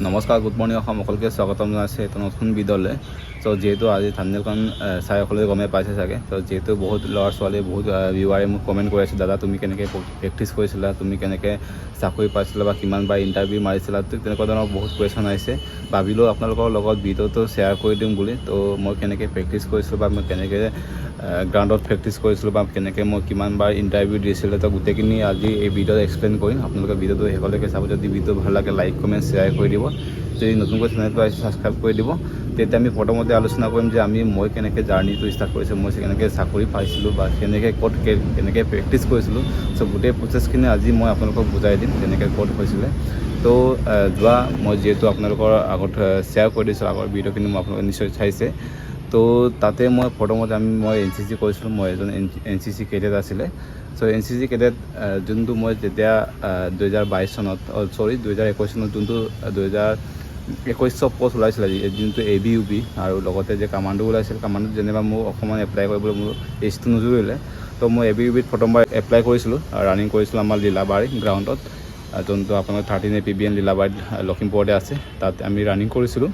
নমস্কাৰ, good morning Assam. সকলোকে স্বাগতম জনাইছে এটা নতুন ভিডিঅ'লৈ। চ' যিহেতু আজি থাম্বনেইলখন চাই সকলোৱে গমেই পাইছে চাগে। চ' যিহেতু বহুত ল'ৰা ছোৱালী বহুত ভিউৱাৰে মোক কমেণ্ট কৰি আছে, দাদা তুমি কেনেকৈ প্ৰেক্টিছ কৰিছিলা, তুমি কেনেকৈ চাকৰি পাইছিলা বা কিমানবাৰ ইণ্টাৰভিউ মাৰিছিলা, তেনেকুৱা ধৰণৰ বহুত কুৱেশ্যন আহিছে। ভাবিলোঁ আপোনালোকৰ লগত ভিডিঅ'টো শ্বেয়াৰ কৰি দিম বুলি। তো মই কেনেকৈ প্ৰেক্টিছ কৰিছিলোঁ বা মই কেনেকৈ গ্ৰাউণ্ডত প্ৰেক্টিছ কৰিছিলোঁ বা কেনেকৈ মই কিমানবাৰ ইণ্টাৰভিউ দিছিলোঁ, তো গোটেইখিনি আজি এই ভিডিঅ'ত এক্সপ্লেইন কৰিম। আপোনালোকে ভিডিঅ'টো শেষলৈকে চাব। যদি ভিডিঅ'টো ভাল লাগে লাইক কমেণ্ট শ্বেয়াৰ কৰি দিব। যদি নতুনকৈ চেনেলটো আহিছে ছাবস্ক্ৰাইব কৰি দিব। তেতিয়া আমি প্ৰথমতে আলোচনা কৰিম যে মই কেনেকৈ জাৰ্ণিটো ষ্টাৰ্ট কৰিছোঁ, মই কেনেকৈ চাকৰি পাইছিলোঁ বা কেনেকৈ কেনেকৈ প্ৰেক্টিছ কৰিছিলোঁ। চ' গোটেই প্ৰচেছখিনি আজি মই আপোনালোকক বুজাই দিম কেনেকৈ ক'ত হৈছিলে। তো মই যিহেতু আপোনালোকৰ আগত শ্বেয়াৰ কৰি দিছোঁ, আগৰ ভিডিঅ'খিনি মই আপোনালোকে নিশ্চয় চাইছে। তো তাতে মই প্ৰথমতে মই NCC কৰিছিলোঁ। মই এজন NCC কেডেট আছিলে। চ' NCC কেডেট যোনটো মই যেতিয়া 2022 চনত 2021 চনত যোনটো 2021 পষ্ট ওলাইছিলে, যোনটো ABUP আৰু লগতে যে কামাণ্ডো ওলাইছিল, কামাণ্ডোত যেনিবা মোৰ অকণমান এপ্লাই কৰিবলৈ মোৰ এজটো নজুৰিলে। তো মই ABUPত প্ৰথমবাৰ এপ্লাই কৰিছিলোঁ, ৰানিং কৰিছিলোঁ আমাৰ লীলাবাৰী গ্ৰাউণ্ডত, যোনটো আপোনাৰ 13 APBN লীলাবাৰীত লখিমপুৰতে আছে। তাত আমি ৰানিং কৰিছিলোঁ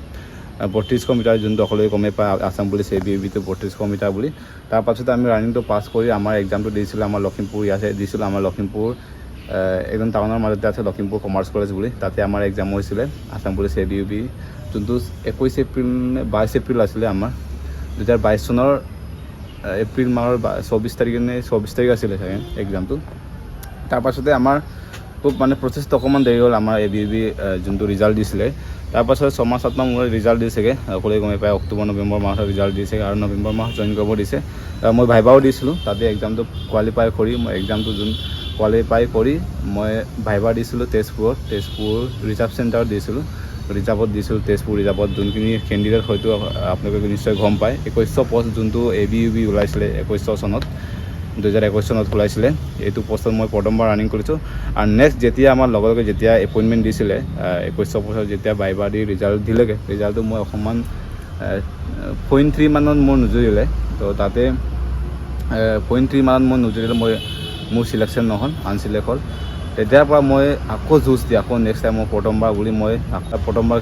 3200 মিটাৰ, যোনটো সকলোৱে গমেই পায় আছাম পুলিচ ABUPটো 3200 মিটাৰ বুলি। তাৰপাছতে আমি ৰানিংটো পাছ কৰি আমাৰ এক্সামটো দিছিলোঁ আমাৰ লখিমপুৰ, ইয়াতে দিছিলোঁ আমাৰ লখিমপুৰ একদম টাউনৰ মাজতে আছে লখিমপুৰ কমাৰ্চ কলেজ বুলি। তাতে আমাৰ এক্সাম হৈছিলে আছাম পুলিচ ABUP, যোনটো 21 এপ্ৰিল নে 22 এপ্ৰিল আছিলে আমাৰ 2022 চনৰ এপ্ৰিল মাহৰ 24 তাৰিখ নে 24 তাৰিখ আছিলে চাগে এক্সামটো। তাৰপাছতে আমাৰ খুব প্ৰচেছটো অকণমান দেৰি হ'ল। আমাৰ ABUP যোনটো ৰিজাল্ট দিছিলে, তাৰপাছত 6-7 মাহ মূৰত ৰিজাল্ট দিছেগৈ। সকলোৱে গমেই পায় অক্টোবৰ নৱেম্বৰ মাহত ৰিজাল্ট দিছেগৈ আৰু নৱেম্বৰ মাহত জইন কৰিব দিছে। মই ভাইভাও দিছিলোঁ তাতে, এক্সামটো কোৱালিফাই কৰি মই ভাইভা দিছিলোঁ তেজপুৰ ৰিজাৰ্ভ চেণ্টাৰত দিছিলোঁ। ৰিজাৰ্ভত তেজপুৰ ৰিজাৰ্ভত যোনখিনি কেণ্ডিডেট হয়তো আপোনালোকে নিশ্চয় গম পায়। 2100 পষ্ট যোনটো ABUP ওলাইছিলে 2021 চনত ওলাইছিলে, এইটো পষ্টত মই প্ৰথমবাৰ ৰানিং কৰিছোঁ। আৰু নেক্সট যেতিয়া আমাৰ লগে যেতিয়া এপইণ্টমেণ্ট দিছিলে 2100 পষ্টত যেতিয়া ভাইভা দি ৰিজাল্ট দিলেগৈ, ৰিজাল্টটো মই অকণমান 0.3 মানত মোৰ নজুৰিলে। তো তাতে 0.3 মানত মই নজুৰিলে, মোৰ চিলেকশ্যন নহ'ল, আনচিলেক্ট হ'ল। তেতিয়াৰ পৰা মই আকৌ যুঁজ দি আকৌ নেক্সট টাইম মই প্ৰথমবাৰ বুলি মই প্ৰথমবাৰ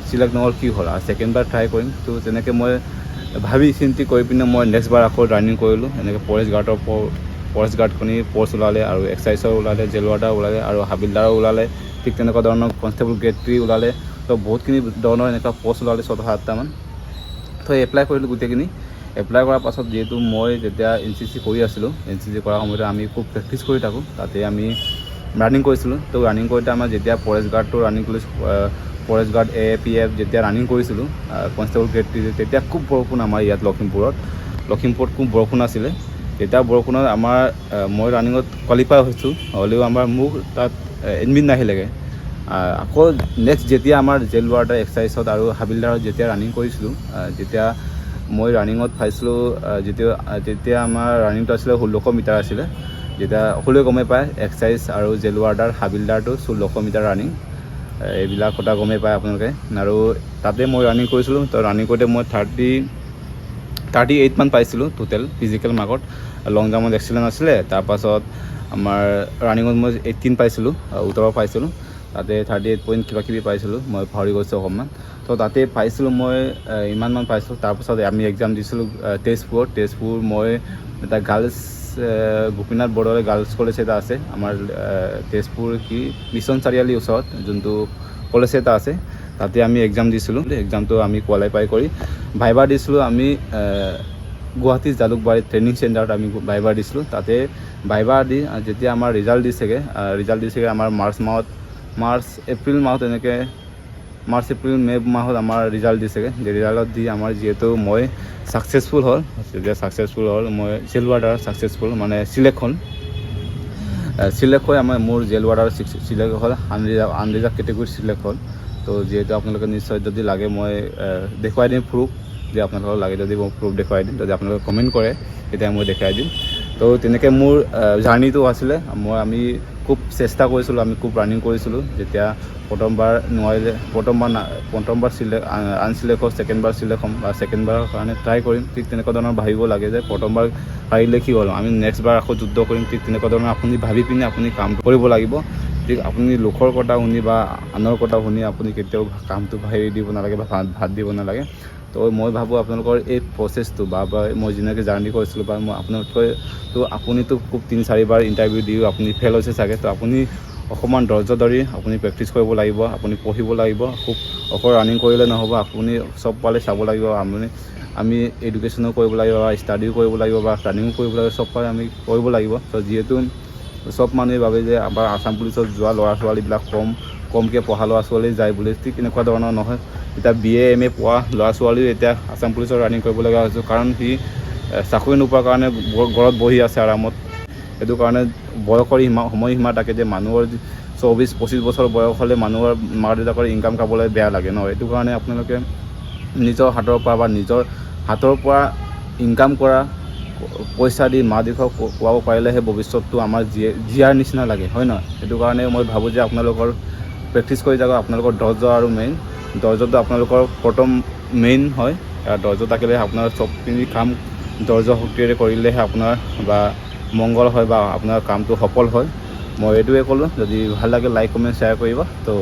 চিলেক্ট নহ'ল, কি হ'ল আৰু ছেকেণ্ডবাৰ ট্ৰাই কৰিম। তো তেনেকৈ মই ভাবি চিন্তি কৰি পিনে মই নেক্সটবাৰ আকৌ ৰানিং কৰিলোঁ। এনেকৈ ফৰেষ্ট গাৰ্ডখনি পষ্ট ওলালে আৰু এক্সাইজৰ ওলালে, জেল ৱাৰ্ডাৰ ওলালে আৰু হাবিলদাৰো ওলালে। ঠিক তেনেকুৱা ধৰণৰ কনষ্টেবল গ্ৰেড 3 ওলালে। তো বহুতখিনি ধৰণৰ এনেকুৱা পষ্ট ওলালে 6-7টামান। তো এপ্লাই কৰিলোঁ গোটেইখিনি। এপ্লাই কৰাৰ পাছত যিহেতু মই যেতিয়া NCC কৰি আছিলোঁ, NCC কৰাৰ সময়তে আমি খুব প্ৰেক্টিছ কৰি থাকোঁ। তাতে আমি ৰানিং কৰিছিলোঁ। তো ৰানিং কৰোঁতে আমাৰ যেতিয়া ফৰেষ্ট গাৰ্ডটো ৰানিং কৰিছোঁ, ফৰেষ্ট গাৰ্ড AAPF যেতিয়া ৰানিং কৰিছিলোঁ কনষ্টেবল গ্ৰেড 3, তেতিয়া খুব বৰষুণ আমাৰ ইয়াত লখিমপুৰত খুব বৰষুণ আছিলে। তেতিয়া বৰষুণত মই ৰানিঙত কোৱালিফাই হৈছোঁ, হ'লেও মোক তাত এডমিট নাহিলেগৈ। আকৌ নেক্সট যেতিয়া আমাৰ জেল ৱাৰ্ডাৰ এক্সাইজত আৰু হাবিলদাৰত যেতিয়া ৰানিং কৰিছিলোঁ, যেতিয়া মই ৰানিঙত পাইছিলোঁ, যেতিয়া আমাৰ ৰানিংটো আছিলে 1600 মিটাৰ আছিলে। যেতিয়া সকলোৱে গমেই পায় এক্সাইজ আৰু জেল ৱাৰ্ডাৰ হাবিলদাৰটো 1600 মিটাৰ ৰানিং, এইবিলাক কথা গমেই পায় আপোনালোকে। আৰু তাতে মই ৰানিং কৰিছিলোঁ। তো ৰানিং কৰোঁতে মই 38 মান পাইছিলোঁ টোটেল ফিজিকেল মাৰ্কত। লং জাম্পত এক্সিলেণ্ট আছিলে। তাৰপাছত আমাৰ ৰানিঙত মই 18 পাইছিলোঁ, উত্তৰ পাইছিলোঁ। তাতে 38 পইণ্ট কিবাকিবি পাইছিলোঁ, মই পাহৰি গৈছোঁ অকণমান। তো তাতে পাইছিলোঁ মই ইমানমান পাইছিলোঁ। তাৰপাছত আমি এক্সাম দিছিলোঁ তেজপুৰ মই এটা girls Gopinath Bordoloi girls college এটা আছে আমাৰ তেজপুৰ মিছন চাৰিআলিৰ ওচৰত, যোনটো কলেজ এটা আছে। তাতে আমি এক্সাম দিছিলোঁ। এক্সামটো আমি কোৱালিফাই কৰি ভাইভা দিছিলোঁ। আমি গুৱাহাটী জালুকবাৰী ট্ৰেইনিং চেণ্টাৰত আমি ভাইভা দিছিলোঁ। তাতে ভাইভা দি যেতিয়া আমাৰ ৰিজাল্ট দিছেগৈ আমাৰ মাৰ্চ এপ্ৰিল মে মাহত আমাৰ ৰিজাল্ট দিছেগৈ। ৰিজাল্টত দি আমাৰ যিহেতু মই ছাকচেছফুল হ'ল, মই জেল ৱাৰ্ডাৰ ছাকচেছফুল চিলেক্ট হৈ মোৰ জেল ৱাৰ্ডাৰ চিলেক্ট হ'ল, আনৰিজাৰ্ভ কেটেগৰীত চিলেক্ট হ'ল। তো যিহেতু আপোনালোকে নিশ্চয় যদি লাগে মই দেখুৱাই দিম প্ৰুফ, যে আপোনালোকক লাগে যদি মই প্ৰুফ দেখুৱাই দিম। যদি আপোনালোকে কমেণ্ট কৰে তেতিয়া মই দেখাই দিম। তো তেনেকৈ মোৰ জাৰ্ণিটো আছিলে। আমি খুব চেষ্টা কৰিছিলোঁ, আমি খুব ৰানিং কৰিছিলোঁ। যেতিয়া প্ৰথমবাৰ নোৱাৰিলে, প্ৰথমবাৰ আনচিলেক্ট হ'ল, ছেকেণ্ডবাৰ চিলেক্ট হ'ম বা ছেকেণ্ডবাৰৰ কাৰণে ট্ৰাই কৰিম। ঠিক তেনেকুৱা ধৰণৰ ভাবিব লাগে যে প্ৰথমবাৰ পাৰিলে কি হ'ল, আমি নেক্সটবাৰ আকৌ যুদ্ধ কৰিম। ঠিক তেনেকুৱা ধৰণৰ আপুনি ভাবি পিনে আপুনি কাম কৰিব লাগিব। ঠিক আপুনি লোকৰ কথা শুনি বা আনৰ কথা শুনি আপুনি কেতিয়াও কামটো হেৰি দিব নালাগে বা ভাত দিব নালাগে। তো মই ভাবোঁ আপোনালোকৰ এই প্ৰচেছটো বা মই যেনেকৈ জাৰ্ণি কৰিছিলোঁ বা মই আপোনালোকে তো আপুনিতো খুব 3-4 ইণ্টাৰভিউ দিও আপুনি ফেইল হৈছে চাগে। তো আপুনি অকণমান ধৈৰ্য ধৰি আপুনি প্ৰেক্টিছ কৰিব লাগিব, আপুনি পঢ়িব লাগিব। খুব অকল ৰানিং কৰিলে নহ'ব, আপুনি চব পালে চাব লাগিব। আমি এডুকেশ্যনো কৰিব লাগিব বা ষ্টাডিও কৰিব লাগিব বা ৰানিঙো কৰিব লাগিব, চব পালে আমি কৰিব লাগিব। তো যিহেতু চব মানুহে ভাবে যে আমাৰ আছাম পুলিচত যোৱা ল'ৰা ছোৱালীবিলাক কমকৈ পঢ়া ল'ৰা ছোৱালী যায় বুলি, ঠিক এনেকুৱা ধৰণৰ নহয়। এতিয়া BA MA পঢ়া ল'ৰা ছোৱালীও এতিয়া আছাম পুলিচত ৰানিং কৰিব লগা হৈছে, কাৰণ সি চাকৰি নোপোৱাৰ কাৰণে ঘৰত বহি আছে আৰামত। সেইটো কাৰণে বয়সৰ সময়সীমা থাকে যে মানুহৰ 24-25 বছৰ বয়স হ'লে মানুহৰ মা দেউতাকৰ ইনকাম খাবলৈ বেয়া লাগে ন। সেইটো কাৰণে আপোনালোকে নিজৰ হাতৰ পৰা ইনকাম কৰা পইচা দি মা দেউতাক খোৱাব পাৰিলেহে ভৱিষ্যতটো আমাৰ জীয়াৰ নিচিনা লাগে, হয় নহয়। সেইটো কাৰণে মই ভাবোঁ যে আপোনালোকৰ প্ৰেক্টিছ কৰি যাব। আপোনালোকৰ ধৈৰ্য আৰু ধৈৰ্যটো আপোনালোকৰ প্ৰথম মেইন হয়। ধৈৰ্য থাকিলে আপোনাৰ চবখিনি কাম ধৈৰ্য শক্তিৰে কৰিলেহে আপোনাৰ বা মংগল হয় বা আপোনাৰ কামটো সফল হয়। মই এইটোৱে ক'লোঁ। যদি ভাল লাগে লাইক কমেণ্ট শ্বেয়াৰ কৰিব। তো